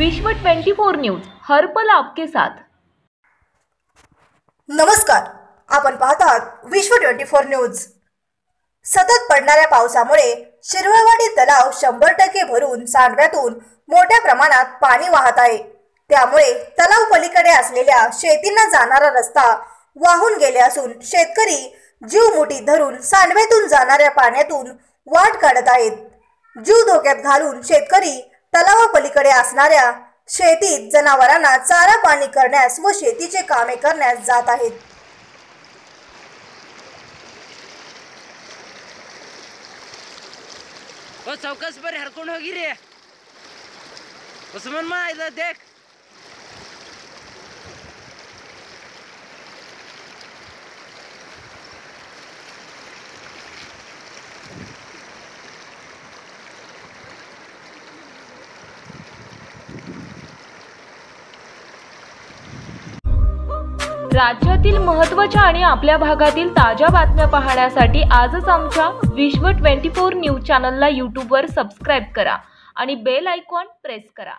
विश्व 24 न्यूज हर पल आपके साथ। नमस्कार, आपण पाहतात विश्व 24 न्यूज। सतत पडणाऱ्या पावसामुळे शिरवळवाडी तलाव 100% भरून सांडव्यातून मोठ्या प्रमाणात पाणी वाहत आहे। त्यामुळे तलाव पलीकडे असलेल्या शेतींना जाणारा रस्ता वाहून गेले असून शेतकरी जीव मुठीत धरून सांडव्यातून जाणाऱ्या पाण्यातून वाट काढत आहेत। जीव धोक्यात घालून शेतकरी तलावापलीकडे असणाऱ्या शेतीत जनावरांना चारा पाणी करण्यास व शेतीचे कामे करण्यास जात आहेत। ओ चौकस पर हरकून होगी रे उस्मान मा इधर देख। राज्यातील महत्त्वाच्या आणि आपल्या भागातील ताज्या बातम्या पाहण्यासाठी आजच आमच्या विश्व 24 न्यूज चॅनलला YouTube वर सबस्क्राइब करा आणि बेल आयकॉन प्रेस करा।